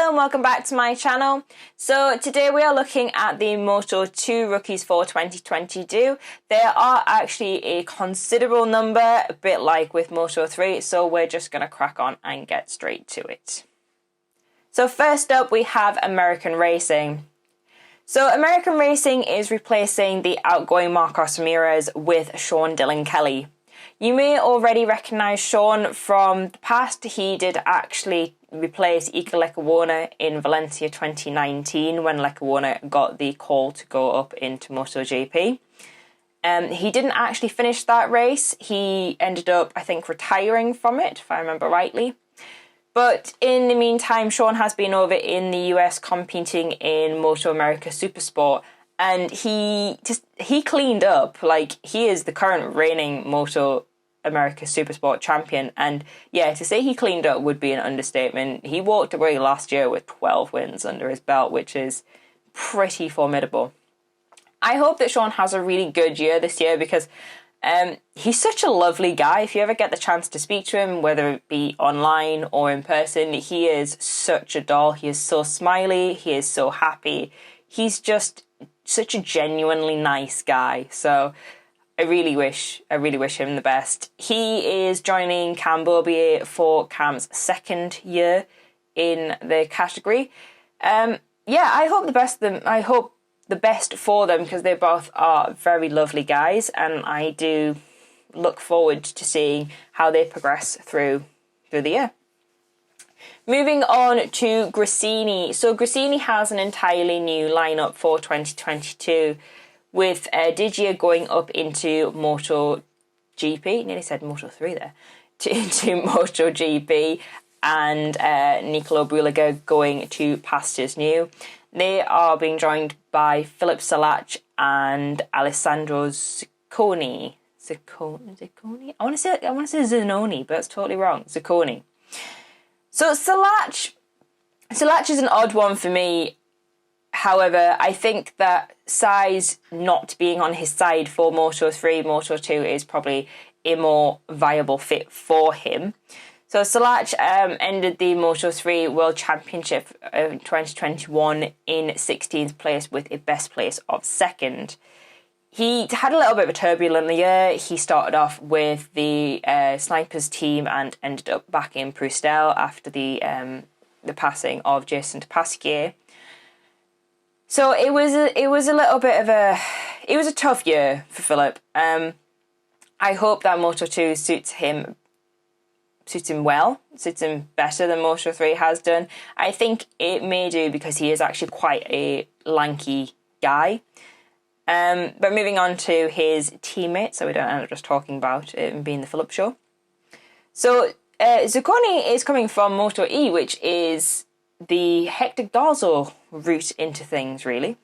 Hello and welcome back to my channel. So today we are looking at the Moto2 rookies for 2022. There are actually a considerable number, a bit like with Moto3, so we're just going to crack on and get straight to it. So first up we have American Racing. So American Racing is replacing the outgoing Marcos Ramirez with Sean Dillon Kelly. You may already recognise Sean from the past. He did actually replace Iker Lecuona in Valencia 2019 when Lecuona got the call to go up into MotoGP. He didn't actually finish that race. He ended up, I think, retiring from it, if I remember rightly. But in the meantime, Sean has been over in the US competing in Moto America Supersport. And he cleaned up. Like, he is the current reigning Moto America Supersport champion. And yeah, to say he cleaned up would be an understatement. He walked away last year with 12 wins under his belt, which is pretty formidable. I hope that Sean has a really good year this year because he's such a lovely guy. If you ever get the chance to speak to him, whether it be online or in person, he is such a doll. He is so smiley. He is so happy. He's just such a genuinely nice guy. So I really wish him the best. He is joining Cam Beaubier for Cam's second year in the category. I hope the best. I hope the best for them because they both are very lovely guys, and I do look forward to seeing how they progress through the year. Moving on to Gresini. So Gresini has an entirely new lineup for 2022 with Digia going up into MotoGP. Nearly said Moto3 there. Into MotoGP and Nicolo Brulaga going to Pastures New. They are being joined by Philip Salach and Alessandro Zacconi. Zacconi? I want to say Zanoni, but that's totally wrong. Zacconi. So Salach is an odd one for me. However, I think that size not being on his side for Moto3, Moto2 is probably a more viable fit for him. So Salach ended the Moto3 World Championship in 2021 in 16th place with a best place of second. He had a little bit of a turbulent year. He started off with the Snipers team and ended up back in Prustel after the passing of Jason Pasquier. So it was a little bit of a tough year for Philip. I hope that Moto2 suits him well, suits him better than Moto3 has done. I think it may do because he is actually quite a lanky guy. But moving on to his teammate, so we don't end up just talking about it being the Philip show. So Zacconi is coming from Moto E, which is the Hector Garzo route into things, really.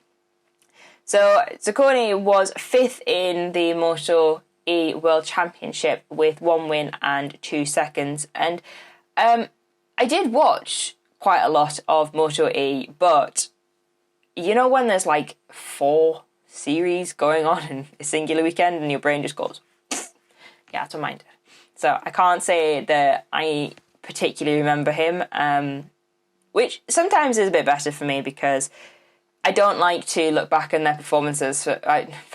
So Zacconi was 5th in the Moto E World Championship with 1 win and 2 seconds. And I did watch quite a lot of Moto E, but you know when there's like 4 series going on in a singular weekend and your brain just goes, yeah, that's what mine did. So I can't say that I particularly remember him, which sometimes is a bit better for me because I don't like to look back on their performances. For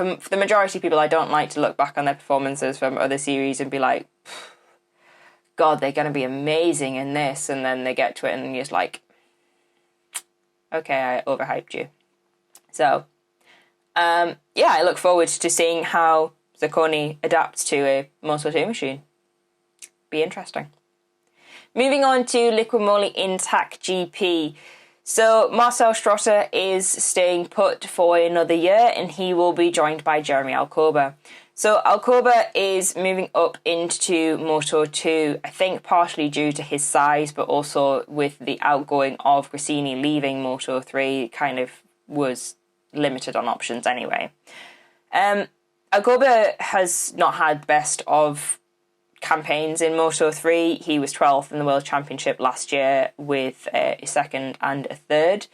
the majority of people, I don't like to look back on their performances from other series and be like, God, they're going to be amazing in this. And then they get to it and you're just like, okay, I overhyped you. So, I look forward to seeing how Zacconi adapts to a Moto2 machine. Be interesting. Moving on to Liquimoli Intact GP. So Marcel Strotter is staying put for another year and he will be joined by Jeremy Alcoba. So Alcoba is moving up into Moto2, I think partially due to his size, but also with the outgoing of Gresini leaving Moto3, kind of was limited on options anyway. Alcoba has not had best of campaigns in Moto3. He was 12th in the World Championship last year with a 2nd and a 3rd.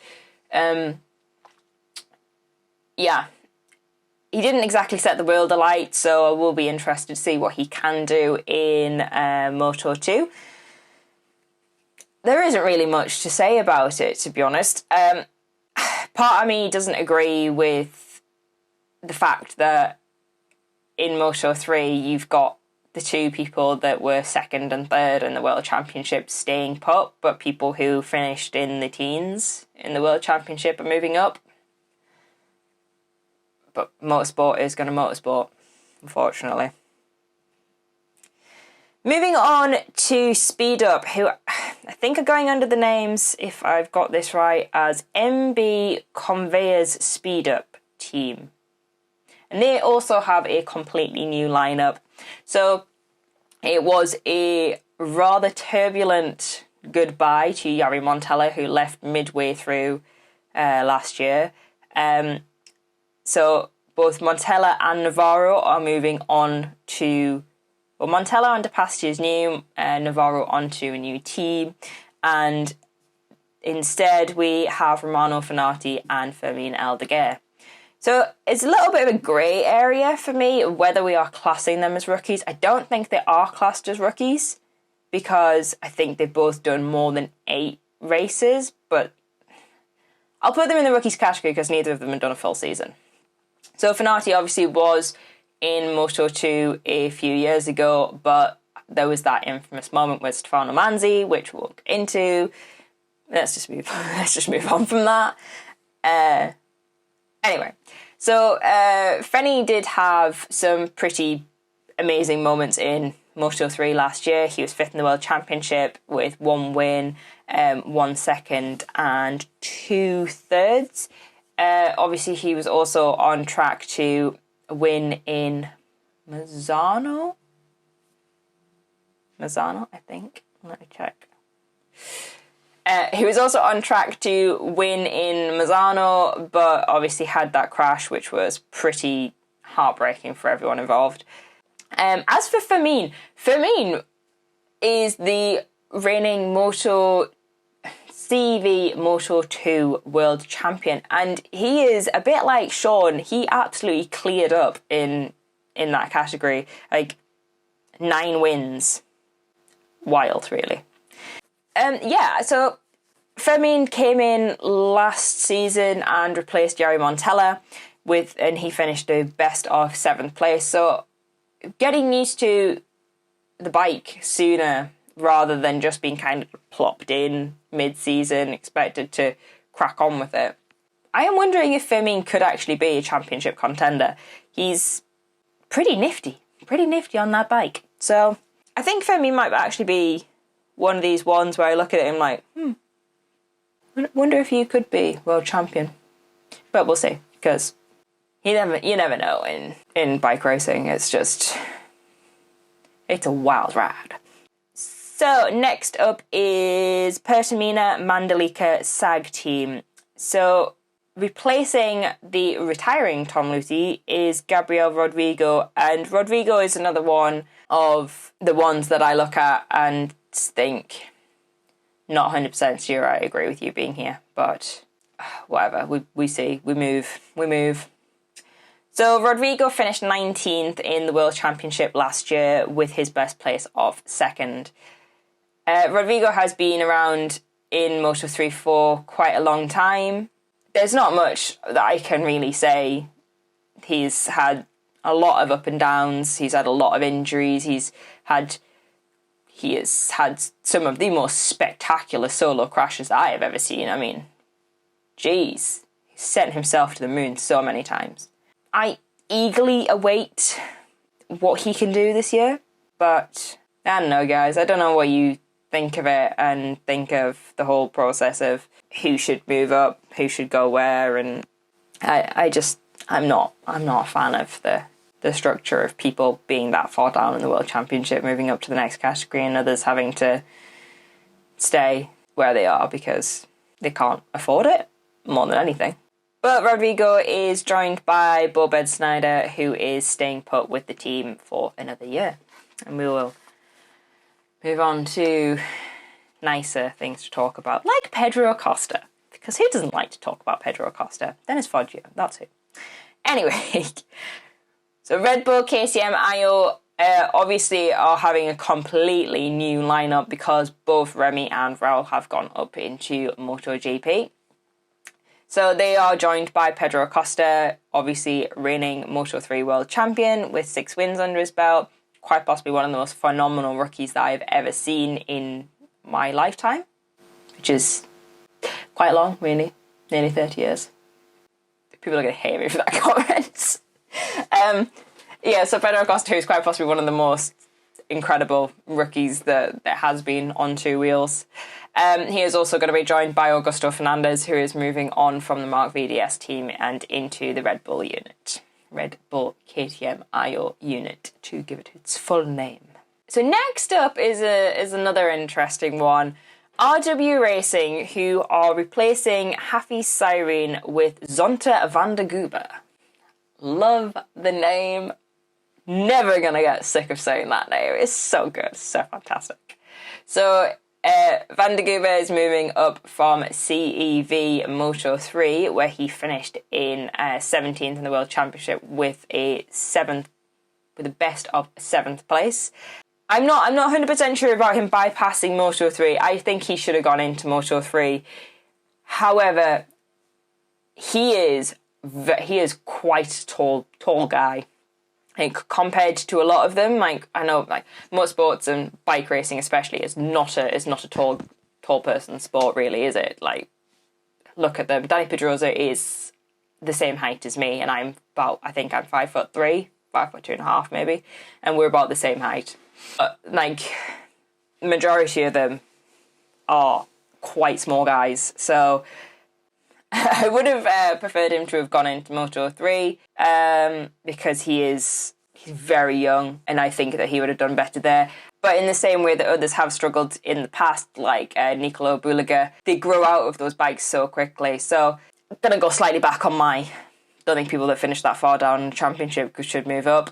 He didn't exactly set the world alight, so I will be interested to see what he can do in Moto2. there isn't really much to say about it, to be honest. Part of me doesn't agree with the fact that in Moto3 you've got the two people that were second and third in the World Championship staying put, but people who finished in the teens in the World Championship are moving up. But motorsport is going to motorsport, unfortunately. Moving on to Speed Up, who I think are going under the names, if I've got this right, as MB Conveyors Speed Up team. And they also have a completely new lineup. So it was a rather turbulent goodbye to Jari Montella, who left midway through last year. So both Montella and Navarro are moving on to... Well, Montella onto pastures new, Navarro onto a new team. And instead we have Romano Fenati and Fermin Aldeguer. So it's a little bit of a grey area for me whether we are classing them as rookies. I don't think they are classed as rookies because I think they've both done more than 8 races, but I'll put them in the rookies category because neither of them have done a full season. So Fenati obviously was in Moto2 a few years ago, but there was that infamous moment with Stefano Manzi, which we'll get into. Let's just move on from that. Anyway, so Fenny did have some pretty amazing moments in Moto3 last year. He was 5th in the World Championship with 1 win, 1 second and 2 thirds. Obviously, he was also on track to win in Mazzano, I think. Let me check. He was also on track to win in Mazzano, but obviously had that crash, which was pretty heartbreaking for everyone involved. As for Fermin is the reigning CV Moto2 world champion, and he is a bit like Sean. He absolutely cleared up in that category, like 9 wins. Wild, really. So Fermin came in last season and replaced Jari Montella and he finished a best of 7th place. So getting used to the bike sooner rather than just being kind of plopped in mid-season, expected to crack on with it. I am wondering if Fermin could actually be a championship contender. He's pretty nifty on that bike. So I think Fermin might actually be one of these ones where I look at him like, I wonder if you could be world champion. But we'll see, because you never know in bike racing. It's a wild ride. So next up is Pertamina Mandalika SAG team. So replacing the retiring Tom Luthi is Gabrielle Rodrigo, and Rodrigo is another one of the ones that I look at and think, not 100% sure I agree with you being here, but whatever, we see, we move. So Rodrigo finished 19th in the World Championship last year with his best place of 2nd. Rodrigo has been around in Moto3 for quite a long time. There's not much that I can really say. He's had a lot of up and downs. He's had a lot of injuries. He has had some of the most spectacular solo crashes that I have ever seen. I mean, geez, he's sent himself to the moon so many times. I eagerly await what he can do this year, but I don't know, guys. I don't know what you think of it and think of the whole process of who should move up, who should go where, and I'm not a fan of the structure of people being that far down in the World Championship, moving up to the next category, and others having to stay where they are because they can't afford it more than anything. But Rodrigo is joined by Bo Snyder, who is staying put with the team for another year, and we will move on to nicer things to talk about, like Pedro Acosta, because who doesn't like to talk about Pedro Acosta? Dennis Foggio, that's who. Anyway, so Red Bull, KCM, IO obviously are having a completely new lineup because both Remy and Raul have gone up into MotoGP. So they are joined by Pedro Acosta, obviously reigning Moto3 world champion with 6 wins under his belt. Quite possibly one of the most phenomenal rookies that I've ever seen in my lifetime, which is quite long, really. Nearly 30 years. People are going to hate me for that comment. Yeah, so Pedro Acosta is quite possibly one of the most incredible rookies that has been on 2 wheels. He is also going to be joined by Augusto Fernandez, who is moving on from the Mark VDS team and into the Red Bull unit. Red Bull KTM IO unit, to give it its full name. So next up is another interesting one. RW Racing, who are replacing Hafiz Cyrene with Zonta van der Goober. Love the name. Never gonna get sick of saying that name. It's so good, so fantastic. So Van der Goober is moving up from CEV Moto3, where he finished in 17th in the World Championship with a best of 7th place. I'm not 100% sure about him bypassing Moto3. I think he should have gone into Moto3. However, he is quite a tall guy. Like, compared to a lot of them, like I know, like motorsports and bike racing especially is not a tall person sport, really, is it? Like, look at them. Danny Pedrosa is the same height as me, and I think I'm 5'3", 5'2.5" maybe, and we're about the same height. But like, the majority of them are quite small guys, so I would have preferred him to have gone into Moto3 because he's very young, and I think that he would have done better there. But in the same way that others have struggled in the past, like Nicolo Bulega, they grow out of those bikes so quickly. So I'm going to go slightly back on don't think people that finish that far down in the championship should move up.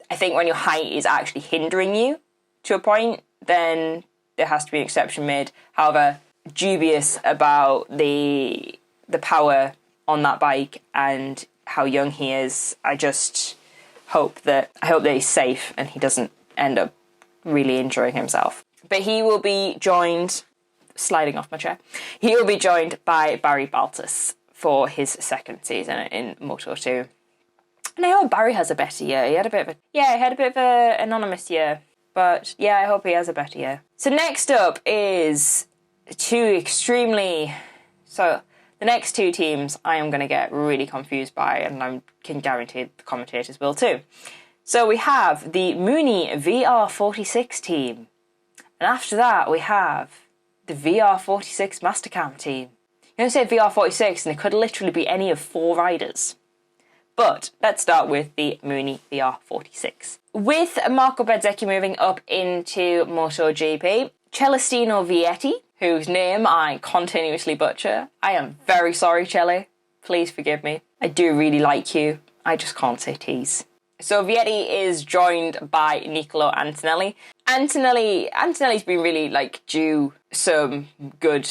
I think when your height is actually hindering you to a point, then there has to be an exception made. However, dubious about the power on that bike and how young he is. I hope that he's safe and he doesn't end up really injuring himself. But he will be joined, sliding off my chair, he will be joined by Barry Baltus for his 2nd season in Moto2. And I hope Barry has a better year. He had a bit of an anonymous year. But yeah, I hope he has a better year. So next up is the next 2 teams I am going to get really confused by, and I can guarantee the commentators will too. So we have the Mooney VR46 team. And after that, we have the VR46 Mastercam team. You know, say VR46, and it could literally be any of 4 riders. But let's start with the Mooney VR46. With Marco Bezzecchi moving up into MotoGP, Celestino Vietti, whose name I continuously butcher. I am very sorry, Cele. Please forgive me. I do really like you. I just can't say tease. So Vietti is joined by Nicolo Antonelli. Antonelli's been really due some good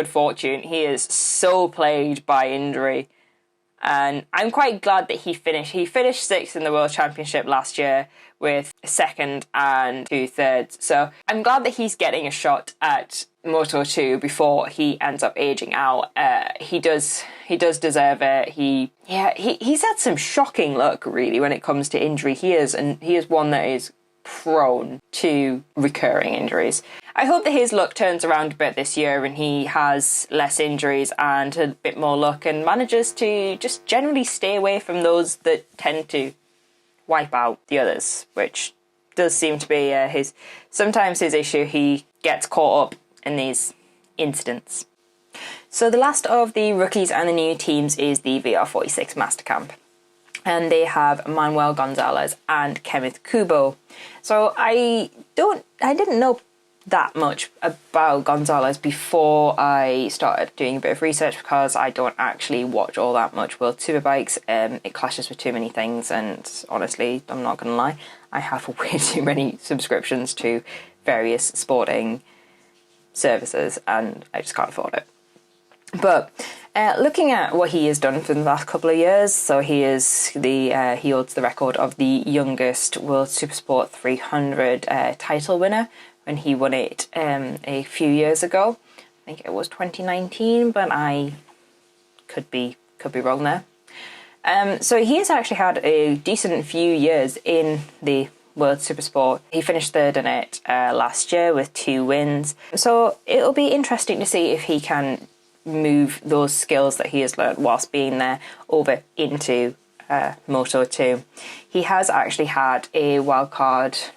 fortune. He is so plagued by injury. And I'm quite glad that he finished. He finished 6th in the World Championship last year with 2nd and 2/3. So I'm glad that he's getting a shot at Moto2 before he ends up aging out. He does deserve it. He's had some shocking luck, really, when it comes to injury. He is one that is prone to recurring injuries. I hope that his luck turns around a bit this year and he has less injuries and a bit more luck and manages to just generally stay away from those that tend to wipe out the others, which does seem to be sometimes his issue. He gets caught up in these incidents. So the last of the rookies and the new teams is the VR46 Mastercamp. And they have Manuel, Gonzalez and Kenneth Coobel. So I didn't know that much about Gonzalez before I started doing a bit of research because I don't actually watch all that much World Superbikes. It clashes with too many things, and honestly, I'm not going to lie, I have way too many subscriptions to various sporting services and I just can't afford it. But Looking at what he has done for the last couple of years, so he holds the record of the youngest World Supersport 300 title winner when he won it a few years ago. I think it was 2019, but I could be wrong there. So he has actually had a decent few years in the World Supersport. He finished third in it last year with 2 wins. So it'll be interesting to see if he can move those skills that he has learned whilst being there over into Moto2. He has actually had a wildcard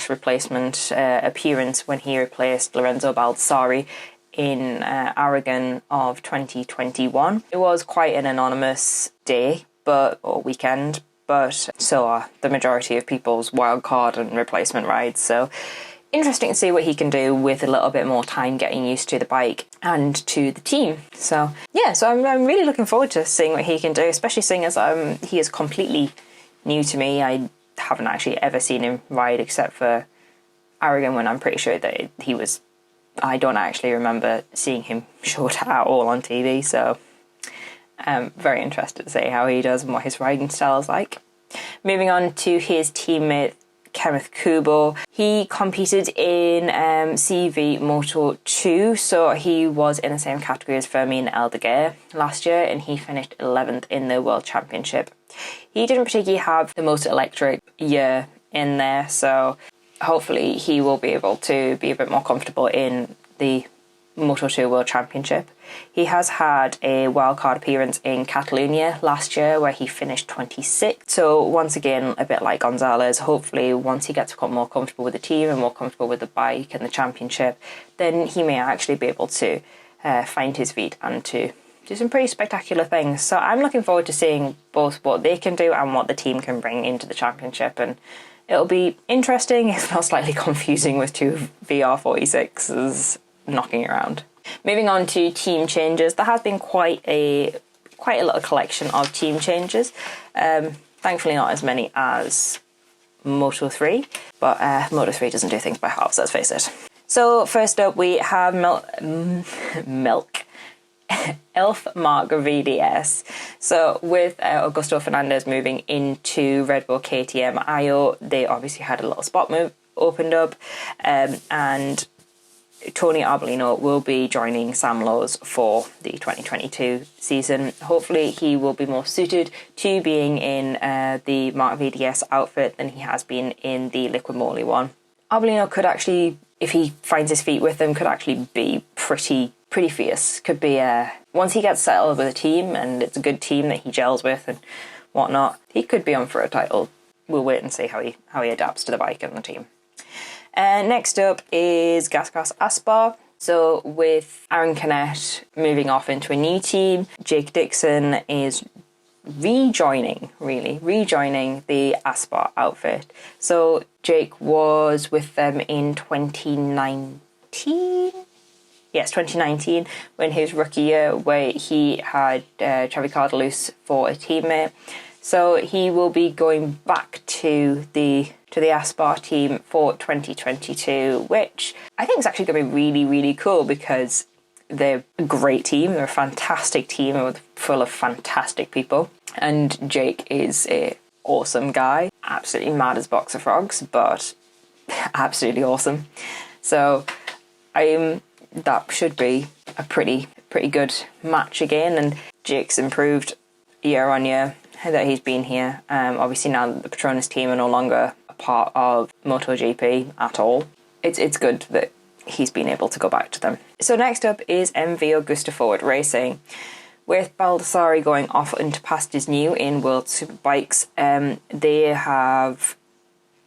/ replacement appearance when he replaced Lorenzo Baldassari in Aragon of 2021. It was quite an anonymous day or weekend, but so are the majority of people's wildcard and replacement rides. So interesting to see what he can do with a little bit more time getting used to the bike and to the team. So yeah, so I'm really looking forward to seeing what he can do, especially seeing as he is completely new to me. I haven't actually ever seen him ride except for Aragon, when I'm pretty sure that he was. I don't actually remember seeing him short at all on TV, so I'm very interested to see how he does and what his riding style is like. Moving on to his teammate Kenneth Coobel. He competed in CV Moto2, so he was in the same category as Fermin Aldeguer last year, and he finished 11th in the World Championship. He didn't particularly have the most electric year in there, so hopefully he will be able to be a bit more comfortable in the Moto2 World Championship. He has had a wildcard appearance in Catalonia last year where he finished 26th. So once again, a bit like Gonzalez, hopefully once he gets more comfortable with the team and more comfortable with the bike and the championship, then he may actually be able to find his feet and to do some pretty spectacular things. So I'm looking forward to seeing both what they can do and what the team can bring into the championship, and it'll be interesting, if not slightly confusing, with 2 VR46s knocking around. Moving on to team changes, there has been quite a little collection of team changes. Thankfully not as many as Moto3, but Moto3 doesn't do things by halves, let's face it. So first up we have Elf Mark VDS. So with Augusto Fernandez moving into Red Bull KTM IO, they obviously had a little spot move opened up, and Tony Arbolino will be joining Sam Lowes for the 2022 season. Hopefully he will be more suited to being in the Mark VDS outfit than he has been in the Liquid Moly one. Arbolino could actually, if he finds his feet with them, could actually be pretty fierce. Could be once he gets settled with a team and it's a good team that he gels with and whatnot, he could be on for a title. We'll wait and see how he adapts to the bike and the team. Next up is Gasgas Aspar. So with Aaron Canet moving off into a new team, Jake Dixon is rejoining the Aspar outfit. So Jake was with them in 2019. Yes, 2019, when his rookie year, where he had Xavi Cardelus for a teammate. So he will be going back to the Aspar team for 2022, which I think is actually going to be really, really cool because they're a great team. They're a fantastic team full of fantastic people. And Jake is an awesome guy. Absolutely mad as box of frogs, but absolutely awesome. So that should be a pretty good match again. And Jake's improved year on year that he's been here. Obviously now that the Petronas team are no longer a part of MotoGP at all, it's good that he's been able to go back to them. So next up is MV Augusta Forward Racing. With Baldassari going off into pastures new in World Superbikes, they have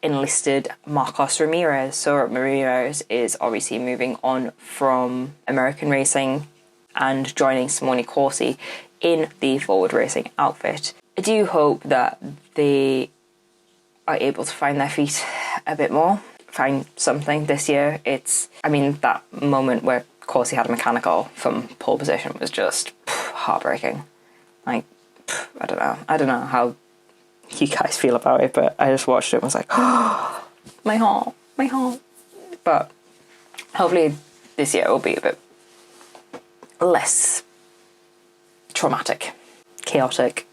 enlisted Marcos Ramirez. So Ramirez is obviously moving on from American racing and joining Simone Corsi in the Forward Racing outfit. I do hope that they are able to find their feet a bit more, find something this year. That moment where Corsi had a mechanical from pole position was just heartbreaking. I don't know how you guys feel about it, but I just watched it and was like, oh, my heart. But hopefully this year will be a bit less traumatic, chaotic,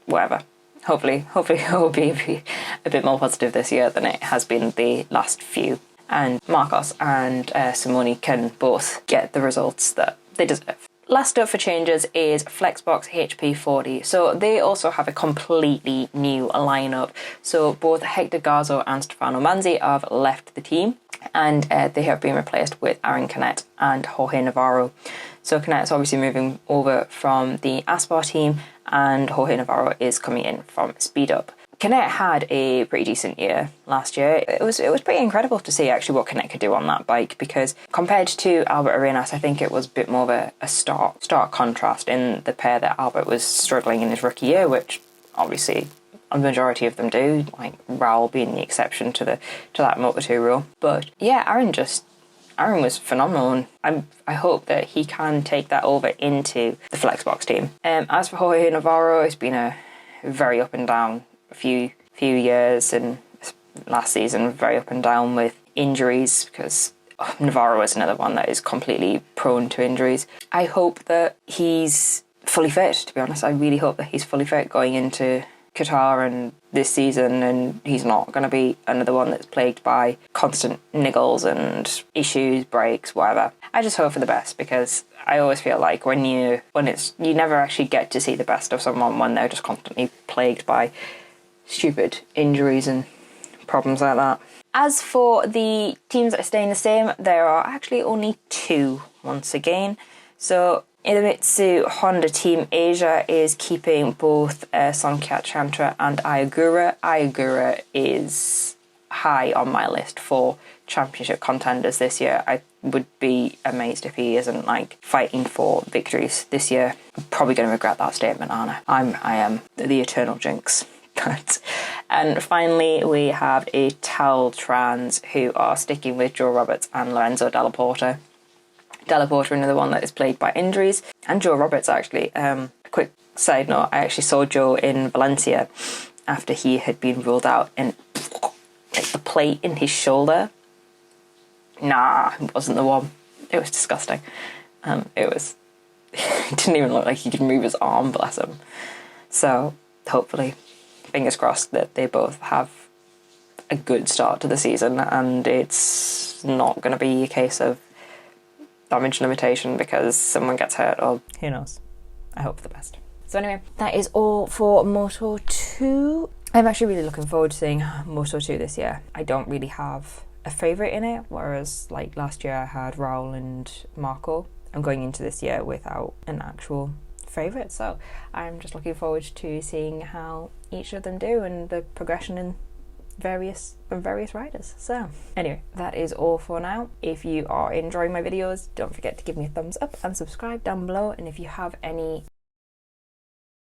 whatever. Hopefully it will be a bit more positive this year than it has been the last few. And Marcos and Simone can both get the results that they deserve. Last up for changes is Flexbox HP40. So they also have a completely new lineup. So both Hector Garzo and Stefano Manzi have left the team, and they have been replaced with Aaron Canet and Jorge Navarro. So Canet is obviously moving over from the Aspar team, and Jorge Navarro is coming in from Speed Up. Canet had a pretty decent year last year. It was pretty incredible to see actually what Canet could do on that bike, because compared to Albert Arenas, I think it was a bit more of a stark contrast in the pair that Albert was struggling in his rookie year, which obviously a majority of them do, like Raul being the exception to that Moto2 rule. But yeah, Aaron was phenomenal, and I hope that he can take that over into the Flexbox team. As for Jorge Navarro, it's been a very up and down few years, and last season very up and down with injuries, because Navarro is another one that is completely prone to injuries. I hope that he's fully fit, to be honest. I really hope that he's fully fit going into Qatar and this season, and he's not going to be another one that's plagued by constant niggles and issues, breaks, whatever. I just hope for the best, because I always feel like when you never actually get to see the best of someone when they're just constantly plagued by stupid injuries and problems like that. As for the teams that are staying the same, there are actually only two once again. So Idemitsu Honda Team Asia is keeping both Sonkiat Chantra and Ayagura. Ayagura is high on my list for championship contenders this year. I would be amazed if he isn't like fighting for victories this year. I'm probably going to regret that statement, aren't I? I am the eternal jinx. And finally, we have a Tal Trans who are sticking with Joe Roberts and Lorenzo Della Porta. Della Porta, another one that is plagued by injuries, and Joe Roberts actually. A quick side note, I actually saw Joe in Valencia after he had been ruled out, and like the plate in his shoulder, it wasn't the one. It was disgusting. It didn't even look like he could move his arm, bless him. So hopefully, fingers crossed that they both have a good start to the season, and it's not going to be a case of damage limitation because someone gets hurt, or who knows. I hope for the best. So anyway, that is all for Moto2. I'm actually really looking forward to seeing Moto2 this year. I don't really have a favourite in it, whereas like last year I had Raul and Marco. I'm going into this year without an actual favourite, so I'm just looking forward to seeing how each of them do and the progression in various riders. So anyway, that is all for now. If you are enjoying my videos, don't forget to give me a thumbs up and subscribe down below, and if you have any